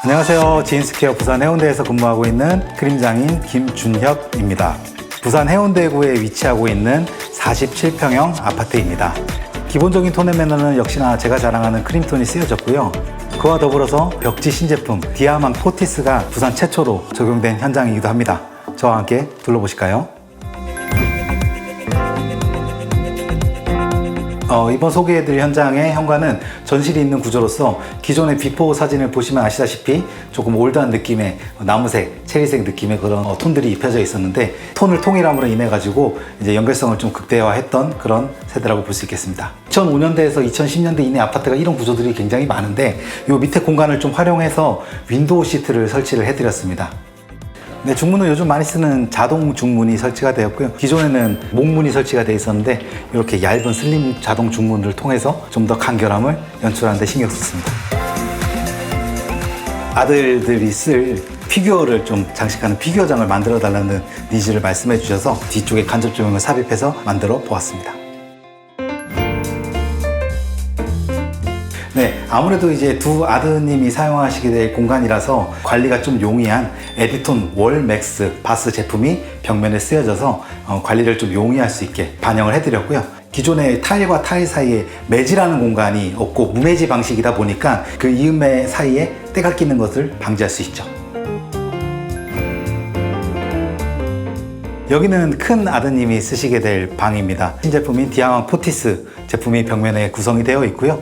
안녕하세요. 지인스퀘어 부산 해운대에서 근무하고 있는 그림장인 김준혁입니다. 부산 해운대구에 위치하고 있는 47평형 아파트입니다. 기본적인 톤 앤 매너는 역시나 제가 자랑하는 크림톤이 쓰여졌고요. 그와 더불어서 벽지 신제품 디아망 포티스가 부산 최초로 적용된 현장이기도 합니다. 저와 함께 둘러보실까요? 이번 소개해드릴 현장의 현관은 전실이 있는 구조로서 기존의 비포 사진을 보시면 아시다시피 조금 올드한 느낌의 나무색, 체리색 느낌의 그런 톤들이 입혀져 있었는데 톤을 통일함으로 인해 가지고 이제 연결성을 좀 극대화했던 그런 세대라고 볼 수 있겠습니다. 2005년대에서 2010년대 이내 아파트가 이런 구조들이 굉장히 많은데 이 밑에 공간을 좀 활용해서 윈도우 시트를 설치를 해드렸습니다. 네, 중문은 요즘 많이 쓰는 자동 중문이 설치가 되었고요. 기존에는 목문이 설치가 되어 있었는데 이렇게 얇은 슬림 자동 중문을 통해서 좀 더 간결함을 연출하는 데 신경 썼습니다. 아들들이 쓸 피규어를 좀 장식하는 피규어장을 만들어 달라는 니즈를 말씀해 주셔서 뒤쪽에 간접 조명을 삽입해서 만들어 보았습니다. 네, 아무래도 이제 두 아드님이 사용하시게 될 공간이라서 관리가 좀 용이한 에디톤 월 맥스 바스 제품이 벽면에 쓰여져서 관리를 좀 용이할 수 있게 반영을 해드렸고요. 기존의 타일과 타일 사이에 매질하는 공간이 없고 무매지 방식이다 보니까 그 이음매 사이에 때가 끼는 것을 방지할 수 있죠. 여기는 큰 아드님이 쓰시게 될 방입니다. 신제품인 디아망 포티스 제품이 벽면에 구성이 되어 있고요.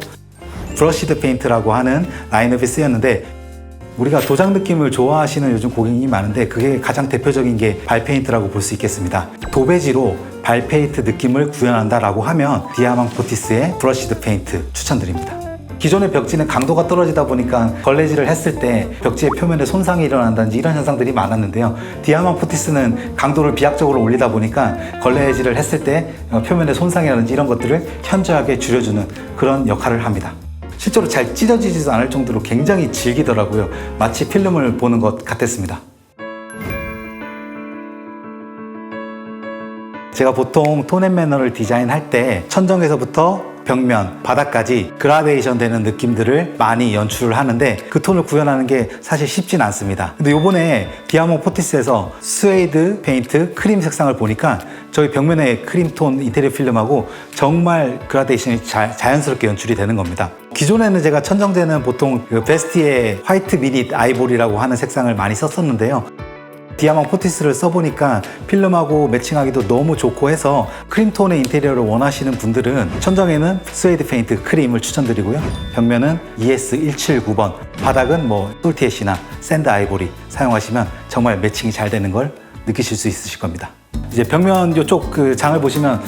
브러시드 페인트라고 하는 라인업이 쓰였는데 우리가 도장 느낌을 좋아하시는 요즘 고객님이 많은데 그게 가장 대표적인 게 발페인트라고 볼 수 있겠습니다. 도배지로 발페인트 느낌을 구현한다라고 하면 디아망 포티스의 브러시드 페인트 추천드립니다. 기존의 벽지는 강도가 떨어지다 보니까 걸레질을 했을 때 벽지의 표면에 손상이 일어난다든지 이런 현상들이 많았는데요. 디아망 포티스는 강도를 비약적으로 올리다 보니까 걸레질을 했을 때 표면의 손상이라든지 이런 것들을 현저하게 줄여주는 그런 역할을 합니다. 실제로 잘 찢어지지도 않을 정도로 굉장히 질기더라고요. 마치 필름을 보는 것 같았습니다. 제가 보통 톤 앤 매너를 디자인할 때 천정에서부터 벽면, 바닥까지 그라데이션 되는 느낌들을 많이 연출을 하는데 그 톤을 구현하는 게 사실 쉽진 않습니다. 근데 요번에 디아망 포티스에서 스웨이드 페인트 크림 색상을 보니까 저희 벽면의 크림톤 인테리어 필름하고 정말 그라데이션이 자연스럽게 연출이 되는 겁니다. 기존에는 제가 천정제는 보통 베스티의 화이트 미닛 아이보리라고 하는 색상을 많이 썼었는데요. 디아망 포티스를 써보니까 필름하고 매칭하기도 너무 좋고 해서 크림톤의 인테리어를 원하시는 분들은 천정에는 스웨이드 페인트 크림을 추천드리고요. 벽면은 ES179번, 바닥은 솔티애쉬나 샌드 아이보리 사용하시면 정말 매칭이 잘 되는 걸 느끼실 수 있으실 겁니다. 이제 벽면 이쪽 그 장을 보시면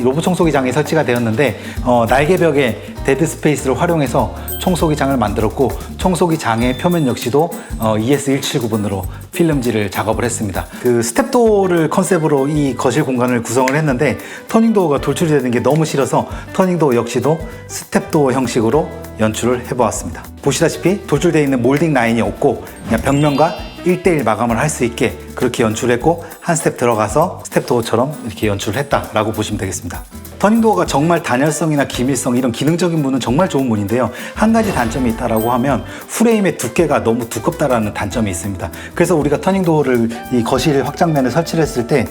로봇 청소기 장이 설치가 되었는데 날개벽에 데드 스페이스를 활용해서 청소기 장을 만들었고 청소기 장의 표면 역시도 ES179번으로 필름질을 작업을 했습니다. 그 스텝도어를 컨셉으로 이 거실 공간을 구성을 했는데 터닝도어가 돌출이 되는 게 너무 싫어서 터닝도어 역시도 스텝도어 형식으로 연출을 해보았습니다. 보시다시피 돌출되어 있는 몰딩 라인이 없고 그냥 벽면과 1:1 마감을 할 수 있게 그렇게 연출했고 한 스텝 들어가서 스텝도어처럼 이렇게 연출을 했다라고 보시면 되겠습니다. 터닝도어가 정말 단열성이나 기밀성 이런 기능적인 문은 정말 좋은 문인데요. 한 가지 단점이 있다라고 하면 프레임의 두께가 너무 두껍다라는 단점이 있습니다. 그래서 우리가 터닝도어를 이 거실 확장면에 설치를 했을 때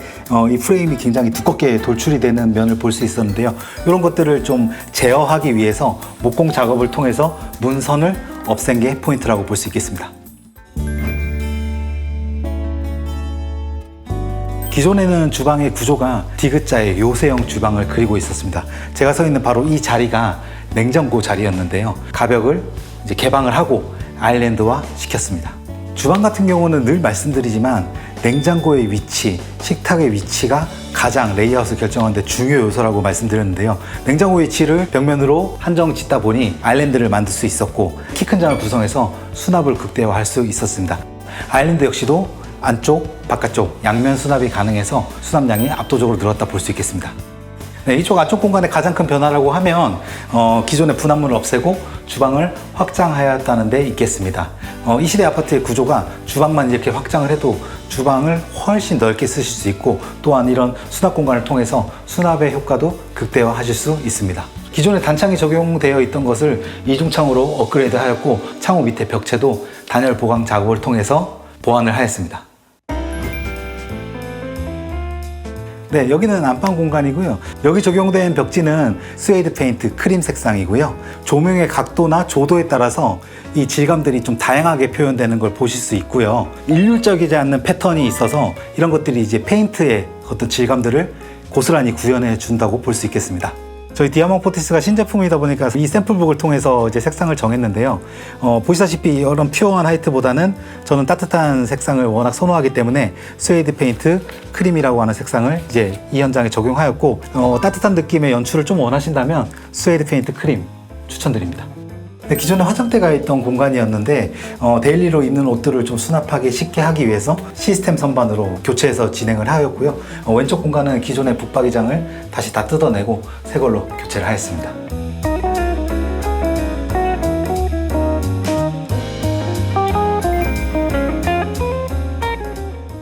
이 프레임이 굉장히 두껍게 돌출이 되는 면을 볼 수 있었는데요. 이런 것들을 좀 제어하기 위해서 목공 작업을 통해서 문선을 없앤 게 포인트라고 볼 수 있겠습니다. 기존에는 주방의 구조가 디귿자의 요새형 주방을 그리고 있었습니다. 제가 서 있는 바로 이 자리가 냉장고 자리였는데요. 가벽을 이제 개방을 하고 아일랜드화 시켰습니다. 주방 같은 경우는 늘 말씀드리지만 냉장고의 위치, 식탁의 위치가 가장 레이아웃을 결정하는 데 중요 요소라고 말씀드렸는데요. 냉장고 위치를 벽면으로 한정 짓다 보니 아일랜드를 만들 수 있었고 키 큰 장을 구성해서 수납을 극대화할 수 있었습니다. 아일랜드 역시도 안쪽, 바깥쪽 양면 수납이 가능해서 수납량이 압도적으로 늘었다 볼 수 있겠습니다. 네, 이쪽 안쪽 공간의 가장 큰 변화라고 하면 기존의 분합문을 없애고 주방을 확장하였다는 데 있겠습니다. 이 시대 아파트의 구조가 주방만 이렇게 확장을 해도 주방을 훨씬 넓게 쓰실 수 있고 또한 이런 수납 공간을 통해서 수납의 효과도 극대화하실 수 있습니다. 기존에 단창이 적용되어 있던 것을 이중창으로 업그레이드 하였고 창호 밑에 벽체도 단열 보강 작업을 통해서 보완을 하였습니다. 네, 여기는 안방 공간이고요. 여기 적용된 벽지는 스웨이드 페인트 크림 색상이고요. 조명의 각도나 조도에 따라서 이 질감들이 좀 다양하게 표현되는 걸 보실 수 있고요. 일률적이지 않는 패턴이 있어서 이런 것들이 이제 페인트의 어떤 질감들을 고스란히 구현해 준다고 볼 수 있겠습니다. 저희 디아몬 포티스가 신제품이다 보니까 이 샘플북을 통해서 이제 색상을 정했는데요. 보시다시피 이런 퓨어한 화이트보다는 저는 따뜻한 색상을 워낙 선호하기 때문에 스웨이드 페인트 크림이라고 하는 색상을 이제 이 현장에 적용하였고, 따뜻한 느낌의 연출을 좀 원하신다면 스웨이드 페인트 크림 추천드립니다. 네, 기존에 화장대가 있던 공간이었는데 데일리로 입는 옷들을 좀 수납하기 쉽게 하기 위해서 시스템 선반으로 교체해서 진행을 하였고요. 왼쪽 공간은 기존의 북박이장을 다시 다 뜯어내고 새 걸로 교체를 하였습니다.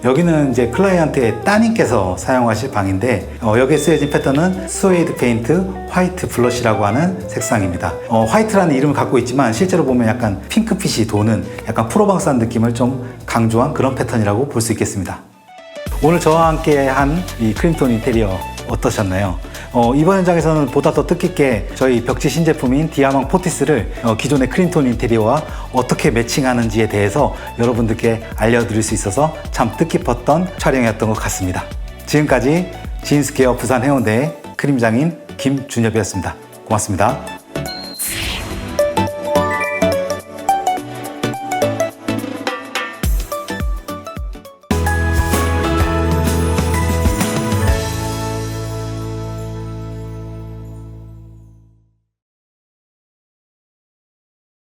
여기는 이제 클라이언트의 따님께서 사용하실 방인데 여기에 쓰여진 패턴은 스웨이드 페인트 화이트 블러시라고 하는 색상입니다. 화이트라는 이름을 갖고 있지만 실제로 보면 약간 핑크빛이 도는 약간 프로방스한 느낌을 좀 강조한 그런 패턴이라고 볼 수 있겠습니다. 오늘 저와 함께 한 이 크림톤 인테리어 어떠셨나요? 이번 현장에서는 보다 더 뜻깊게 저희 벽지 신제품인 디아망 포티스를 기존의 크림톤 인테리어와 어떻게 매칭하는지에 대해서 여러분들께 알려드릴 수 있어서 참 뜻깊었던 촬영이었던 것 같습니다. 지금까지 지인스퀘어 부산 해운대의 크림장인 김준엽이었습니다. 고맙습니다.